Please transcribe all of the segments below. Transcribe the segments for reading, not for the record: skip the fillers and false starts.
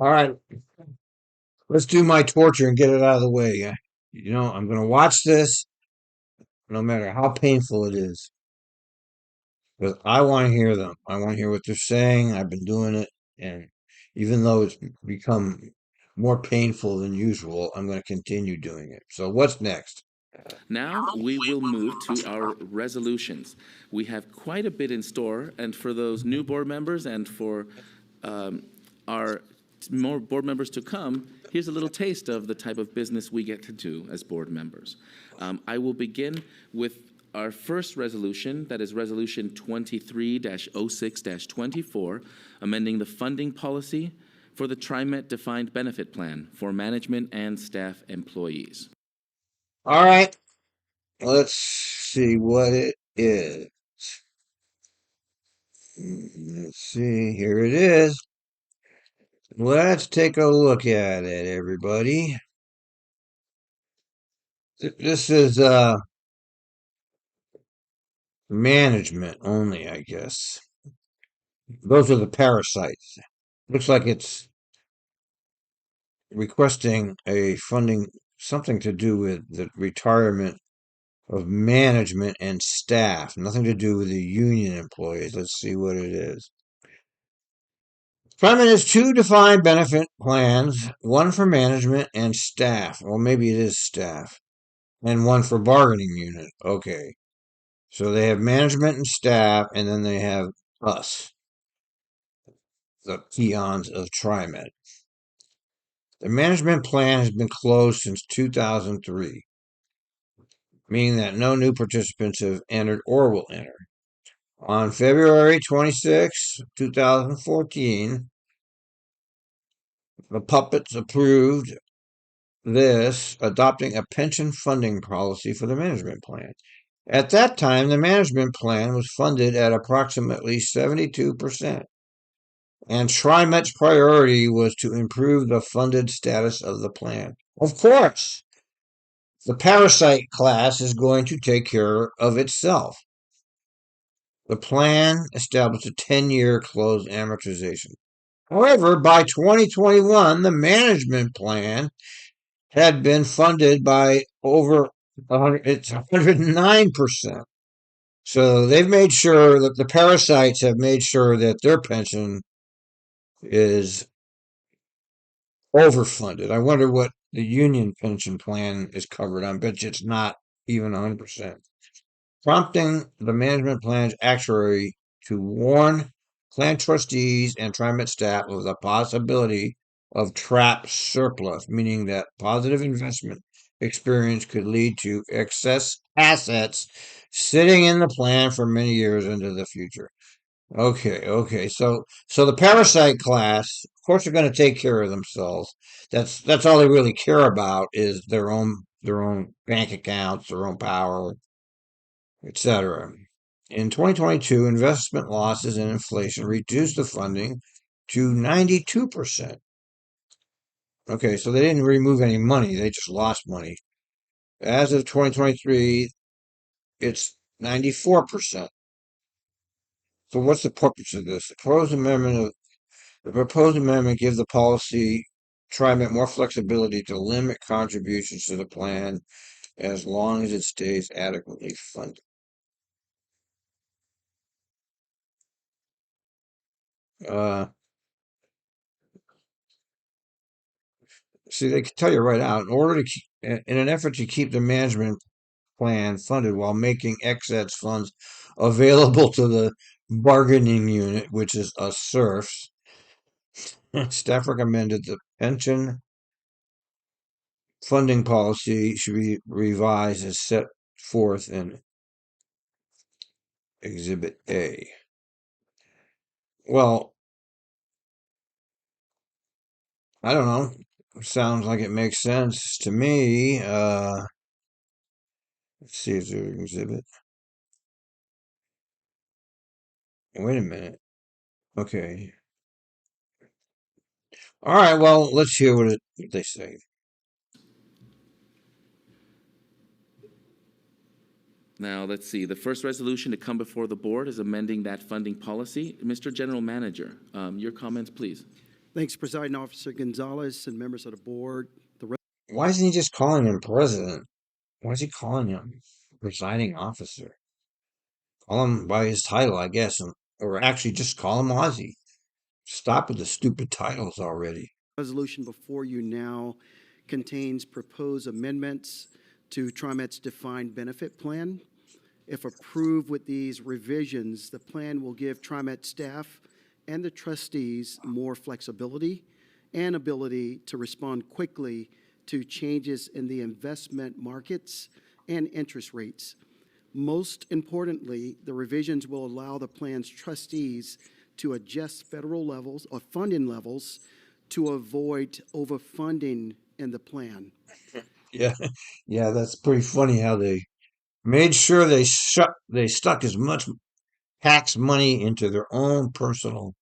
All right, let's do my torture and get it out of the way. I'm going to watch this no matter how painful it is. Because I want to hear them. I want to hear what they're saying. I've been doing it. And even though it's become more painful than usual, I'm going to continue doing it. So, what's next? Now we will move to our resolutions. We have quite a bit in store, and for those new board members and for our more board members to come, here's a little taste of the type of business we get to do as board members. I will begin with our first resolution, that is Resolution 23-06-24, amending the funding policy for the TRIMET Defined Benefit Plan for management and staff employees. All right, let's see what it is. Let's see, here it is. Let's take a look at it, everybody. This is management only, I guess. Those are the parasites. Looks like it's requesting a funding, something to do with the retirement of management and staff, nothing to do with the union employees. Let's see what it is. TRIMET has two defined benefit plans, one for management and staff. Well, maybe it is staff. And one for bargaining unit. Okay. So they have management and staff, and then they have us, the peons of TriMet. The management plan has been closed since 2003, meaning that no new participants have entered or will enter. On February 26, 2014, the puppets approved this, adopting a pension funding policy for the management plan. At that time, the management plan was funded at approximately 72%, and TriMet's priority was to improve the funded status of the plan. Of course, the parasite class is going to take care of itself. The plan established a 10-year closed amortization. However, by 2021, the management plan had been funded by over 109%. So they've made sure that the parasites have made sure that their pension is overfunded. I wonder what the union pension plan is covered on. Bet you it's not even 100%. Prompting the management plan's actuary to warn plan trustees and TriMet staff of the possibility of trapped surplus, meaning that positive investment experience could lead to excess assets sitting in the plan for many years into the future. Okay. So the parasite class, of course, are going to take care of themselves. That's all they really care about is their own bank accounts, their own power, etc. In 2022, investment losses and inflation reduced the funding to 92%. Okay, so they didn't remove any money, they just lost money. As of 2023, it's 94%. So what's the purpose of this? The proposed amendment gives the policy TriMet more flexibility to limit contributions to the plan as long as it stays adequately funded. See, they can tell you right out, in an effort to keep the management plan funded while making excess funds available to the bargaining unit, which is a SERFs, staff recommended the pension funding policy should be revised as set forth in Exhibit A. Well, I don't know. Sounds like it makes sense to me. Let's see if there's an exhibit. Wait a minute. Okay. All right. Well, let's hear what they say. Now, let's see. The first resolution to come before the board is amending that funding policy. Mr. General Manager, your comments, please. Thanks, Presiding Officer Gonzalez and members of the board. Why isn't he just calling him president? Why is he calling him presiding officer? Call him by his title, I guess, or actually just call him Ozzy. Stop with the stupid titles already. Resolution before you now contains proposed amendments to TriMet's defined benefit plan. If approved with these revisions, the plan will give TriMet staff and the trustees more flexibility and ability to respond quickly to changes in the investment markets and interest rates. Most importantly, the revisions will allow the plan's trustees to adjust federal levels or funding levels to avoid overfunding in the plan. Yeah, yeah, that's pretty funny how they made sure they stuck as much tax money into their own personal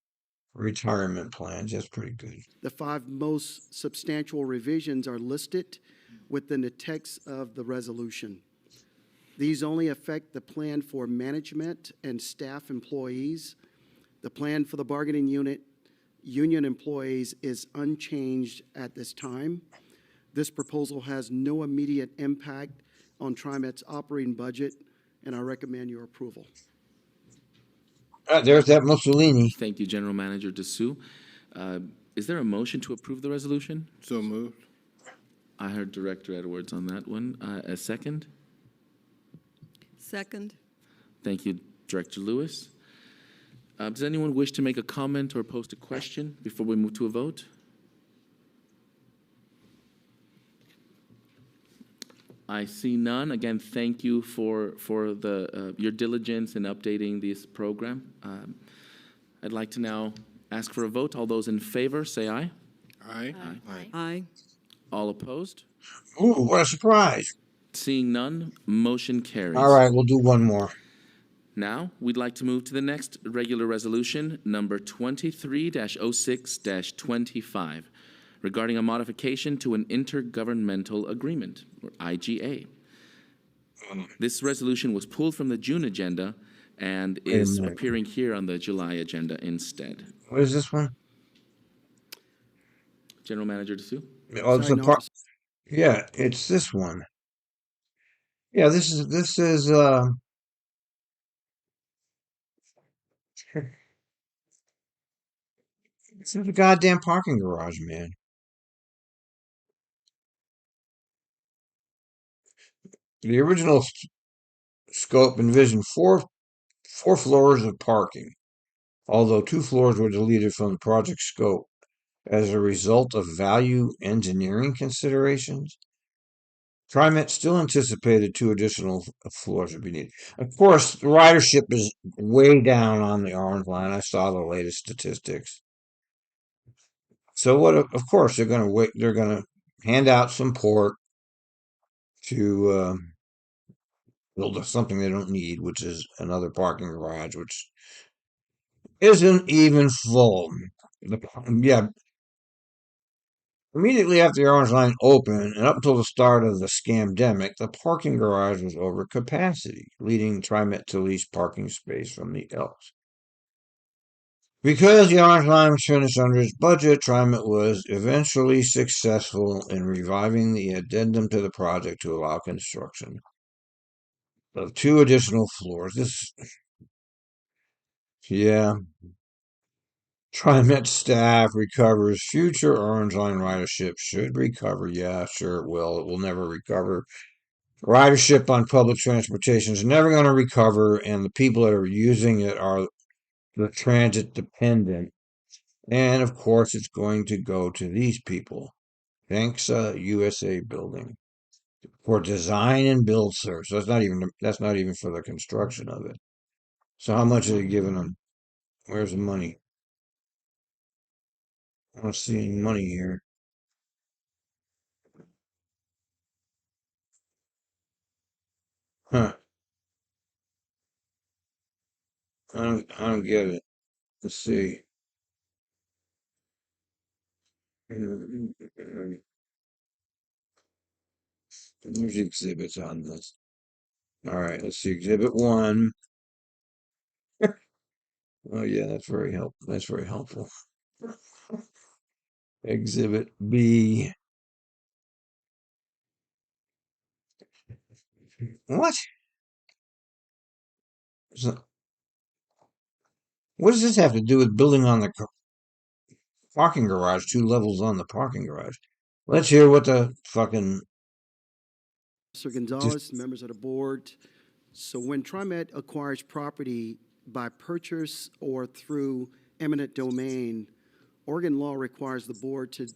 retirement plans. That's pretty good. The 5 most substantial revisions are listed within the text of the resolution. These only affect the plan for management and staff employees. The plan for the bargaining unit union employees is unchanged at this time. This proposal has no immediate impact on TriMet's operating budget, and I recommend your approval. There's that Mussolini. Thank you, General Manager Dessou. Is there a motion to approve the resolution? So moved. I heard Director Edwards on that one. A second? Second. Thank you, Director Lewis. Does anyone wish to make a comment or post a question before we move to a vote? I see none. Again, thank you for your diligence in updating this program. I'd like to now ask for a vote. All those in favor, say aye. Aye. Aye. All opposed? Ooh, what a surprise. Seeing none, motion carries. All right, we'll do one more. Now, we'd like to move to the next regular resolution, number 23-06-25, regarding a modification to an intergovernmental agreement, or IGA. This resolution was pulled from the June agenda and is minute. appearing here on the July agenda instead. What is this one? General Manager Dessou? Oh, it's the Presiding part. Officer, Yeah, it's this one. Yeah, this is this is a goddamn parking garage, man. The original scope envisioned four floors of parking, although 2 floors were deleted from the project scope as a result of value engineering considerations. TriMet still anticipated 2 additional floors would be needed. Of course, the ridership is way down on the orange line. I saw the latest statistics. So what? Of course, they're going to wait. They're going to hand out some port to build something they don't need, which is another parking garage, which isn't even full. Yeah, immediately after the Orange Line opened and up until the start of the scamdemic, the parking garage was over capacity, leading TriMet to lease parking space from the Elks. Because the Orange Line was finished under its budget, TriMet was eventually successful in reviving the addendum to the project to allow construction of 2 additional floors. Yeah. TriMet staff recovers future Orange Line ridership should recover. Yeah, sure it will. It will never recover. Ridership on public transportation is never going to recover, and the people that are using it are the transit dependent. And of course, it's going to go to these people. Thanks, USA Building, for design and build service. So that's not even for the construction of it. So how much are they giving them? Where's the money? I don't see any money here. Huh. I don't get it. Let's see. There's exhibits on this. All right, let's see. Exhibit 1. Oh yeah, that's very helpful. Exhibit B. What? So- What does this have to do with building on the parking garage, 2 levels on the parking garage? Let's hear what the fucking Sir just Gonzalez, members of the board. So when TriMet acquires property by purchase or through eminent domain, Oregon law requires the board to,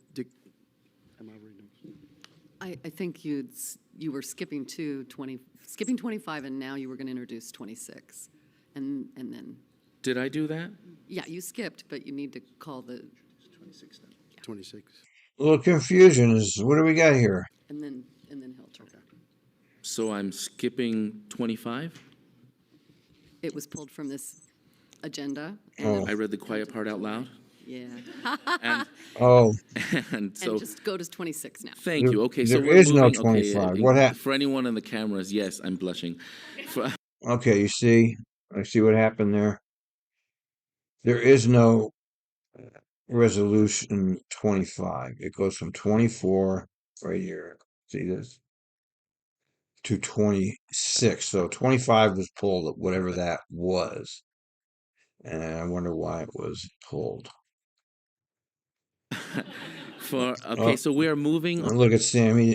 am I reading? I think you were skipping skipping 25, and now you were going to introduce 26. And then, Did I do that? yeah, you skipped, but you need to call the, 26. little confusion is what do we got here? and then he'll turn. So I'm skipping 25? It was pulled from this agenda, Oh. and, I read the quiet part out loud. yeah. And, Oh, and so, And just go to 26 now. thank you. Okay, so there we're is no moving. Okay, 25. What happened? for anyone in the cameras, yes, I'm blushing. For, Okay, you see, I see what happened there. There is no resolution 25. It goes from 24 right here. See this? To 26. So 25 was pulled, whatever that was. And I wonder why it was pulled. okay, Oh, so we are moving look at Sam.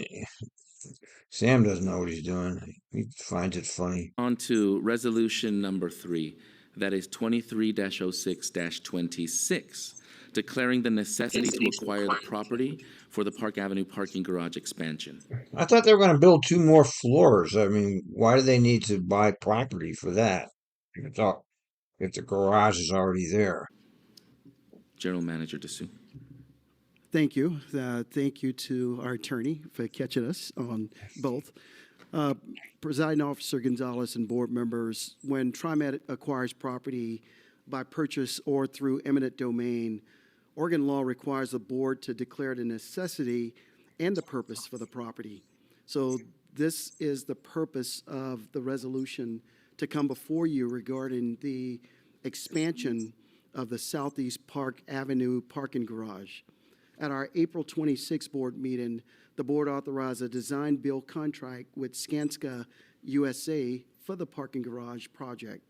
Sam doesn't know what he's doing. He finds it funny. on to resolution number 3, that is 23-06-26, declaring the necessity to acquire the property for the Park Avenue parking garage expansion. I thought they were going to build 2 more floors. I mean, why do they need to buy property for that? If the garage is already there. General Manager Dessou. Thank you. Thank you to our attorney for catching us on both. Presiding Officer Gonzalez and board members, when TriMet acquires property by purchase or through eminent domain, Oregon law requires the board to declare the necessity and the purpose for the property. So this is the purpose of the resolution to come before you regarding the expansion of the Southeast Park Avenue parking garage. At our April 26 board meeting, the board authorized a design build contract with Skanska USA for the parking garage project.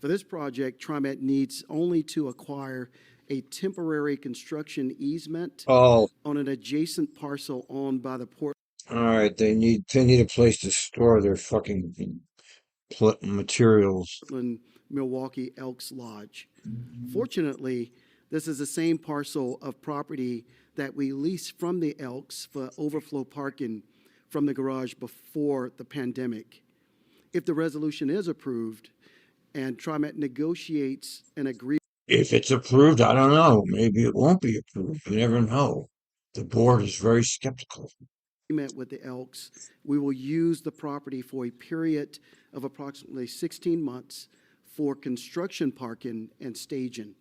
For this project, TriMet needs only to acquire a temporary construction easement Oh, on an adjacent parcel owned by the Port. all right. They need a place to store their fucking materials. Portland, Milwaukee Elks Lodge. Fortunately, this is the same parcel of property that we leased from the Elks for overflow parking from the garage before the pandemic. If the resolution is approved and TriMet negotiates an agreement If it's approved, I don't know. Maybe it won't be approved. You never know. The board is very skeptical. with the Elks, we will use the property for a period of approximately 16 months for construction parking and staging.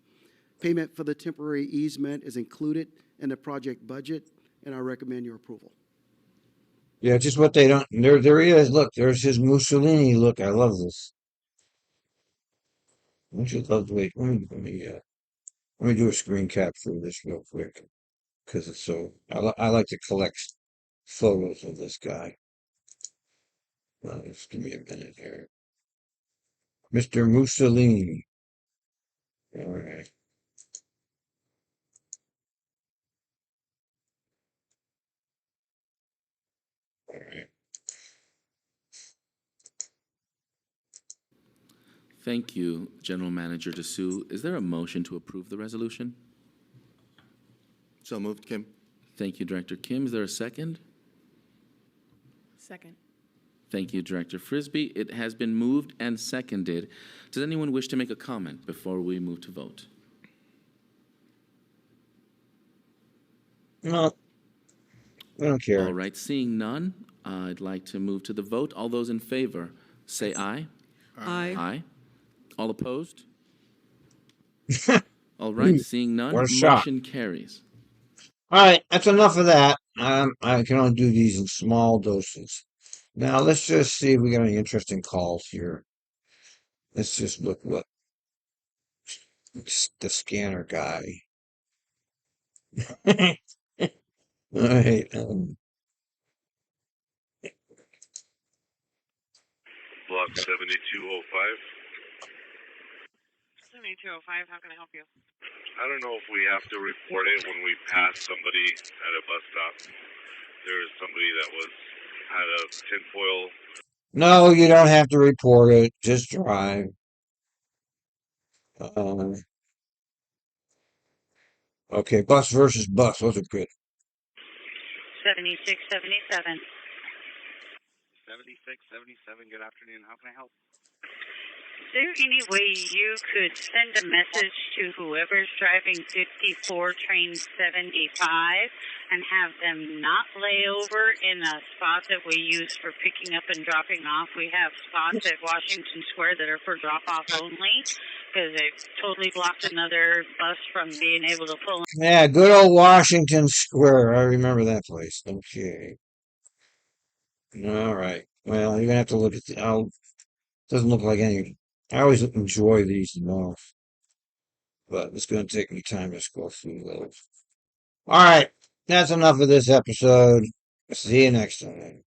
Payment for the temporary easement is included in the project budget, and I recommend your approval. Yeah, just what they don't. There he is. Look, there's his Mussolini. Look, I love this. Don't you love? Wait, let me do a screen cap for this real quick because it's so. I like to collect photos of this guy. Just give me a minute here. Mr. Mussolini. All right. All right. Thank you, General Manager Dessou. Is there a motion to approve the resolution? So moved, Kim. Thank you, Director Kim. Is there a second? Second. Thank you, Director Frisbee. It has been moved and seconded. Does anyone wish to make a comment before we move to vote? No, I don't care. All right, seeing none, I'd like to move to the vote. All those in favor, say aye. Aye. Aye. All opposed? All right, seeing none, What a shock. motion carries. All right, that's enough of that. I can only do these in small doses. Now let's just see if we got any interesting calls here. Let's just look what the scanner guy. All right. Block 7205. 7205, how can I help you? I don't know if we have to report it when we pass somebody at a bus stop. There was somebody that had a tinfoil. No, you don't have to report it. Just drive. Um, okay, bus versus bus. Those are good. 7677. 7677, good afternoon. How can I help? Is there any way you could send a message to whoever's driving 54 train 75 and have them not lay over in a spot that we use for picking up and dropping off? We have spots at Washington Square that are for drop-off only because they've totally blocked another bus from being able to pull. Yeah, good old Washington Square. I remember that place. Okay. All right. Well, you're gonna have to look at the. Oh, doesn't look like any. I always enjoy these the most, but it's gonna take me time to go through those. All right, that's enough of this episode. See you next time.